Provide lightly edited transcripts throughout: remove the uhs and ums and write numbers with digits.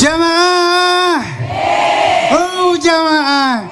Jamaah. Jamaah.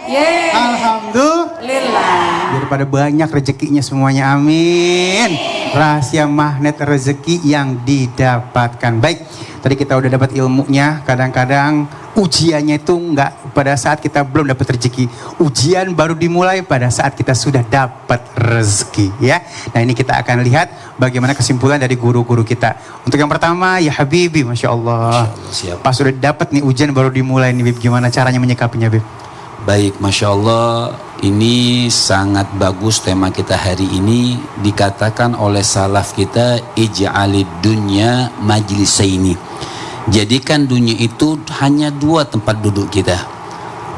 Alhamdulillah. Daripada banyak rezekinya semuanya, amin. Rahasia magnet rezeki yang didapatkan. Baik, tadi kita udah dapat ilmunya. Kadang-kadang ujiannya itu nggak pada saat kita belum dapat rezeki. Ujian baru dimulai pada saat kita sudah dapat rezeki, ya. Nah, ini kita akan lihat bagaimana kesimpulan dari guru-guru kita. Untuk yang pertama, ya Habibi, Masya Allah. Siap. Pas sudah dapat nih ujian baru dimulai nih, Bib. Gimana caranya menyikapinya, Bib? Baik, Masya Allah, ini sangat bagus tema kita hari ini. Dikatakan oleh salaf kita, ij'alid dunya majlisaini. Jadikan dunia itu hanya dua tempat duduk kita,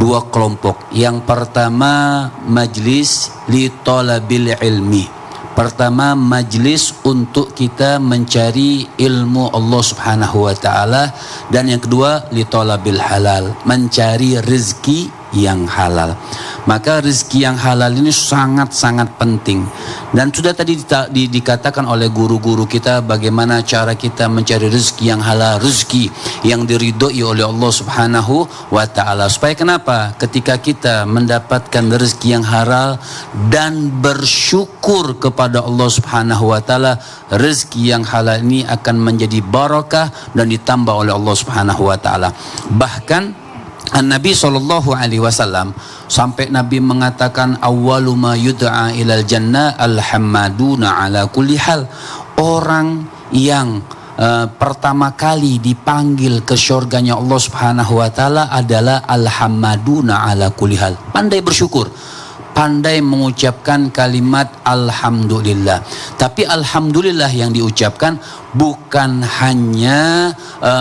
dua kelompok. Yang pertama, majlis li talabil ilmi. Pertama, majlis untuk kita mencari ilmu Allah Subhanahu wa taala, dan yang kedua li talabil halal, mencari rezeki yang halal. Maka rezeki yang halal ini sangat-sangat penting. Dan sudah tadi dikatakan oleh guru-guru kita bagaimana cara kita mencari rezeki yang halal, rezeki yang diridhoi oleh Allah Subhanahu wa taala. Supaya kenapa? Ketika kita mendapatkan rezeki yang halal dan bersyukur kepada Allah Subhanahu wa taala, rezeki yang halal ini akan menjadi barakah dan ditambah oleh Allah Subhanahu wa taala. Bahkan Nabi SAW sampai Nabi mengatakan awwalu ma yud'a ilal jannah alhammaduna ala kulli hal. Orang yang pertama kali dipanggil ke syurganya Allah Subhanahu wa taala adalah alhammaduna ala kulli hal. Pandai bersyukur, pandai mengucapkan kalimat alhamdulillah. Tapi alhamdulillah yang diucapkan bukan hanya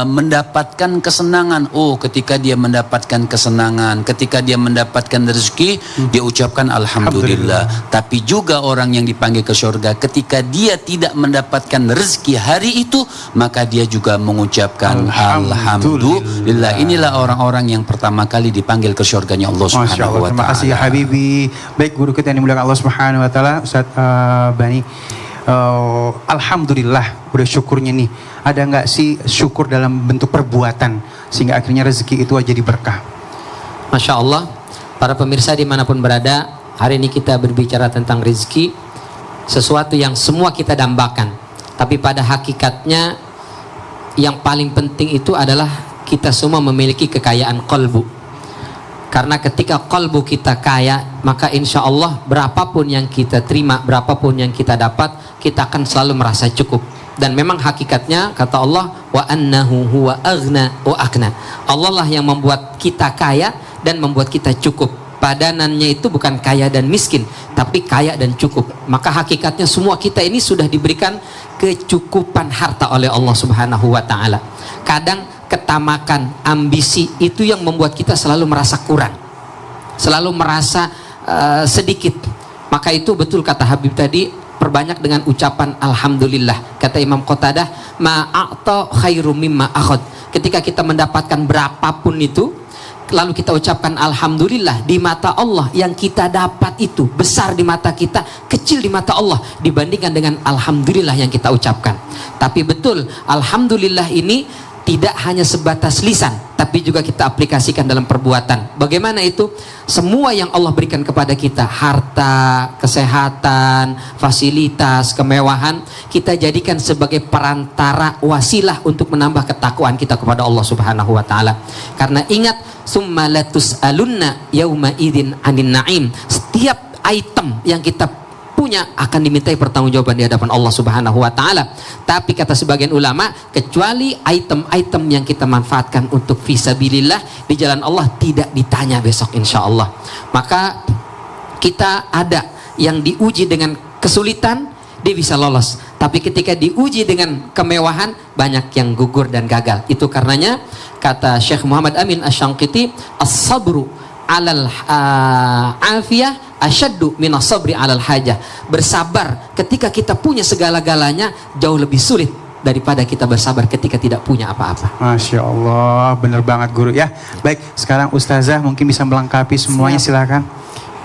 mendapatkan kesenangan. Oh, ketika dia mendapatkan kesenangan, ketika dia mendapatkan rezeki, dia ucapkan alhamdulillah. Tapi juga orang yang dipanggil ke surga, ketika dia tidak mendapatkan rezeki hari itu, maka dia juga mengucapkan alhamdulillah. Inilah orang-orang yang pertama kali dipanggil ke surganya Allah Subhanahu wa taala. Terima kasih ya Habibi. Baik, guru kita yang dimuliakan Allah Subhanahu wa taala, Ustaz Bani. Alhamdulillah, udah syukurnya nih. Ada nggak sih syukur dalam bentuk perbuatan sehingga akhirnya rezeki itu jadi berkah? Masya Allah, para pemirsa dimanapun berada, hari ini kita berbicara tentang rezeki, sesuatu yang semua kita dambakan. Tapi pada hakikatnya yang paling penting itu adalah kita semua memiliki kekayaan qalbu. Karena ketika qalbu kita kaya, maka insya Allah berapapun yang kita terima, berapapun yang kita dapat, kita akan selalu merasa cukup. Dan memang hakikatnya kata Allah, wa annahu huwa aghna wa akna. Allah lah yang membuat kita kaya dan membuat kita cukup. Padanannya itu bukan kaya dan miskin, tapi kaya dan cukup. Maka hakikatnya semua kita ini sudah diberikan kecukupan harta oleh Allah Subhanahu wa taala. Kadang ketamakan, ambisi itu yang membuat kita selalu merasa kurang, selalu merasa sedikit. Maka itu betul kata Habib tadi, perbanyak dengan ucapan alhamdulillah. Kata Imam Qatadah, ma'a'ta khairum mimma akhad. Ketika kita mendapatkan berapapun itu, lalu kita ucapkan alhamdulillah, di mata Allah yang kita dapat itu besar di mata kita, kecil di mata Allah dibandingkan dengan alhamdulillah yang kita ucapkan. Tapi betul, alhamdulillah ini tidak hanya sebatas lisan, tapi juga kita aplikasikan dalam perbuatan. Bagaimana itu? Semua yang Allah berikan kepada kita, harta, kesehatan, fasilitas, kemewahan, kita jadikan sebagai perantara, wasilah untuk menambah ketakwaan kita kepada Allah Subhanahu wa taala. Karena ingat, summa latus'alunna yauma idzin 'anin na'im. Setiap item yang kita punya akan dimintai pertanggungjawaban di hadapan Allah Subhanahu wa taala. Tapi kata sebagian ulama, kecuali item-item yang kita manfaatkan untuk fisabilillah di jalan Allah tidak ditanya besok insya Allah. Maka kita ada yang diuji dengan kesulitan, dia bisa lolos. Tapi ketika diuji dengan kemewahan, banyak yang gugur dan gagal. Itu karenanya kata Syekh Muhammad Amin Asy-Syangqiti, as-sabru alal afiyah asyaddu minas sabri alal hajah. Bersabar ketika kita punya segala-galanya jauh lebih sulit daripada kita bersabar ketika tidak punya apa-apa. Masya Allah, benar banget guru ya. Baik, sekarang Ustazah mungkin bisa melengkapi semuanya, silakan.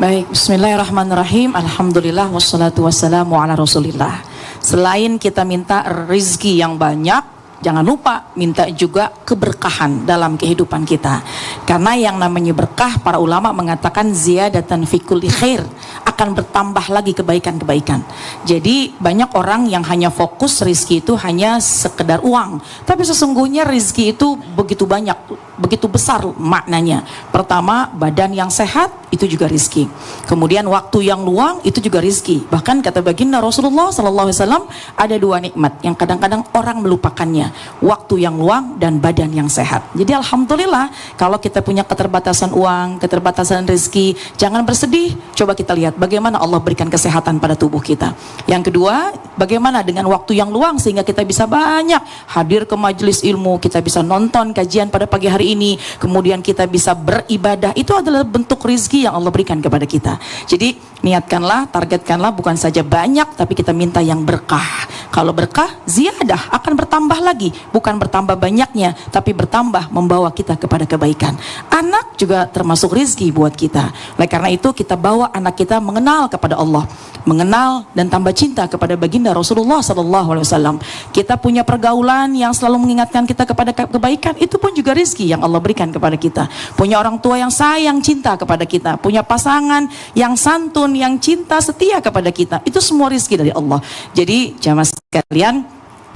Baik, bismillahirrahmanirrahim. Alhamdulillah wassalatu wassalamu ala rasulillah. Selain kita minta rezeki yang banyak, jangan lupa minta juga keberkahan dalam kehidupan kita. Karena yang namanya berkah, para ulama mengatakan ziyadatan fi kulli khair, akan bertambah lagi kebaikan-kebaikan. Jadi banyak orang yang hanya fokus rizki itu hanya sekedar uang, tapi sesungguhnya rizki itu begitu banyak, begitu besar maknanya. Pertama, badan yang sehat itu juga rizki. Kemudian waktu yang luang itu juga rizki. Bahkan kata baginda Rasulullah SAW, ada dua nikmat yang kadang-kadang orang melupakannya: waktu yang luang dan badan yang sehat. Jadi alhamdulillah, kalau kita punya keterbatasan uang, keterbatasan rizki, jangan bersedih. Coba kita lihat bagaimana Allah berikan kesehatan pada tubuh kita. Yang kedua, bagaimana dengan waktu yang luang sehingga kita bisa banyak hadir ke majelis ilmu, kita bisa nonton kajian pada pagi hari ini, kemudian kita bisa beribadah. Itu adalah bentuk rizki yang Allah berikan kepada kita. Jadi niatkanlah, targetkanlah bukan saja banyak, tapi kita minta yang berkah. Kalau berkah, ziyadah, akan bertambah lagi. Bukan bertambah banyaknya, tapi bertambah membawa kita kepada kebaikan. Anak juga termasuk rizki buat kita. Oleh karena itu kita bawa anak kita mengenal kepada Allah, mengenal dan tambah cinta kepada baginda Rasulullah SAW. Kita punya pergaulan yang selalu mengingatkan kita kepada kebaikan, itu pun juga rizki yang Allah berikan kepada kita. Punya orang tua yang sayang, cinta kepada kita, punya pasangan yang santun, yang cinta, setia kepada kita, itu semua rizki dari Allah. Jadi jamaah sekalian,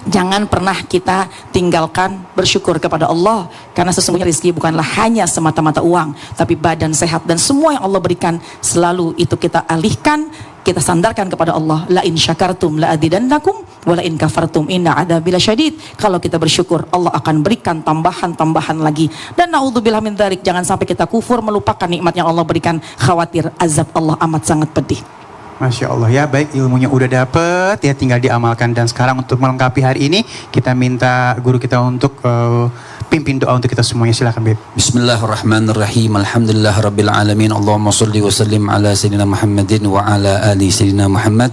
jangan pernah kita tinggalkan bersyukur kepada Allah, karena sesungguhnya rezeki bukanlah hanya semata-mata uang, tapi badan sehat dan semua yang Allah berikan, selalu itu kita alihkan, kita sandarkan kepada Allah. La in syakartum la azidannakum wa la in kafartum inna adzabi lasyadid. Kalau kita bersyukur, Allah akan berikan tambahan-tambahan lagi. Dan naudzubillah min dzalik, jangan sampai kita kufur, melupakan nikmat yang Allah berikan, khawatir azab Allah amat sangat pedih. Masya Allah ya, baik, ilmunya udah dapet ya, tinggal diamalkan. Dan sekarang untuk melengkapi hari ini, kita minta guru kita untuk pimpin doa untuk kita semuanya. Silakan Beb. Bismillahirrahmanirrahim. Alhamdulillah rabbil alamin. Allahumma salli wa sallim ala sayyidina Muhammadin wa ala ali sayyidina Muhammad.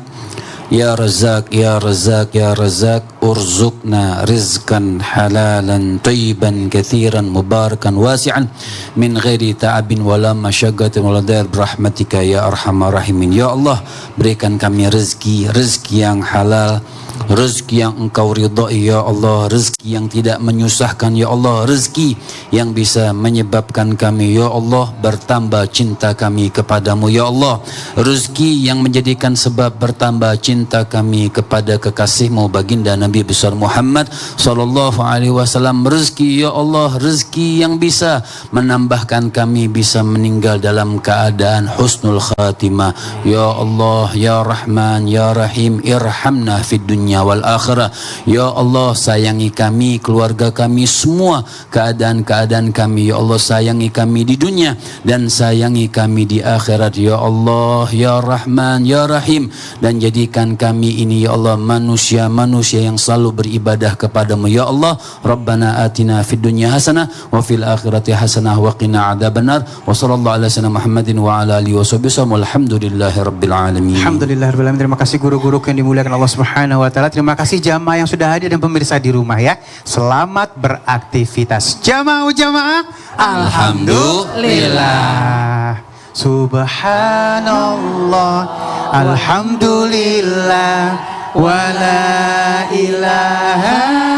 Ya Razak, Ya Razak, Ya Razak, urzuqna rizqan halalan tayyiban kathiran mubarakan wasi'an min ghairi ta'abin wala masyaggatin wala dar birahmatika ya arhamar rahimin. Ya Allah, berikan kami rezeki yang halal, rezeki yang engkau ridhai ya Allah, rezeki yang tidak menyusahkan ya Allah, rezeki yang bisa menyebabkan kami ya Allah bertambah cinta kami kepadamu ya Allah, rezeki yang menjadikan sebab bertambah cinta kami kepada kekasihmu baginda Nabi besar Muhammad sallallahu alaihi wasallam, rezeki ya Allah, rezeki yang bisa menambahkan kami bisa meninggal dalam keadaan husnul khatimah ya Allah ya Rahman ya Rahim, irhamna fid dunya wal akhirah ya Allah, sayangi kami, keluarga kami, semua keadaan-keadaan kami ya Allah, sayangi kami di dunia dan sayangi kami di akhirat ya Allah ya Rahman ya Rahim, dan jadikan kami ini ya Allah manusia-manusia yang selalu beribadah kepadamu ya Allah. Rabbana atina fid dunya hasanah wa fil akhirati hasanah wa qina adzabannar wa sallallahu ala sayyidina Muhammadin wa ala alihi wasallam walhamdulillahi rabbil alamin. Alhamdulillahirabbil alamin. Terima kasih guru-guru yang dimuliakan Allah Subhanahu wa taala. Terima kasih jamaah yang sudah hadir dan pemirsa di rumah ya. Selamat beraktivitas. Jamaah. Alhamdulillah. Subhanallah. Alhamdulillah. Wa la ilaha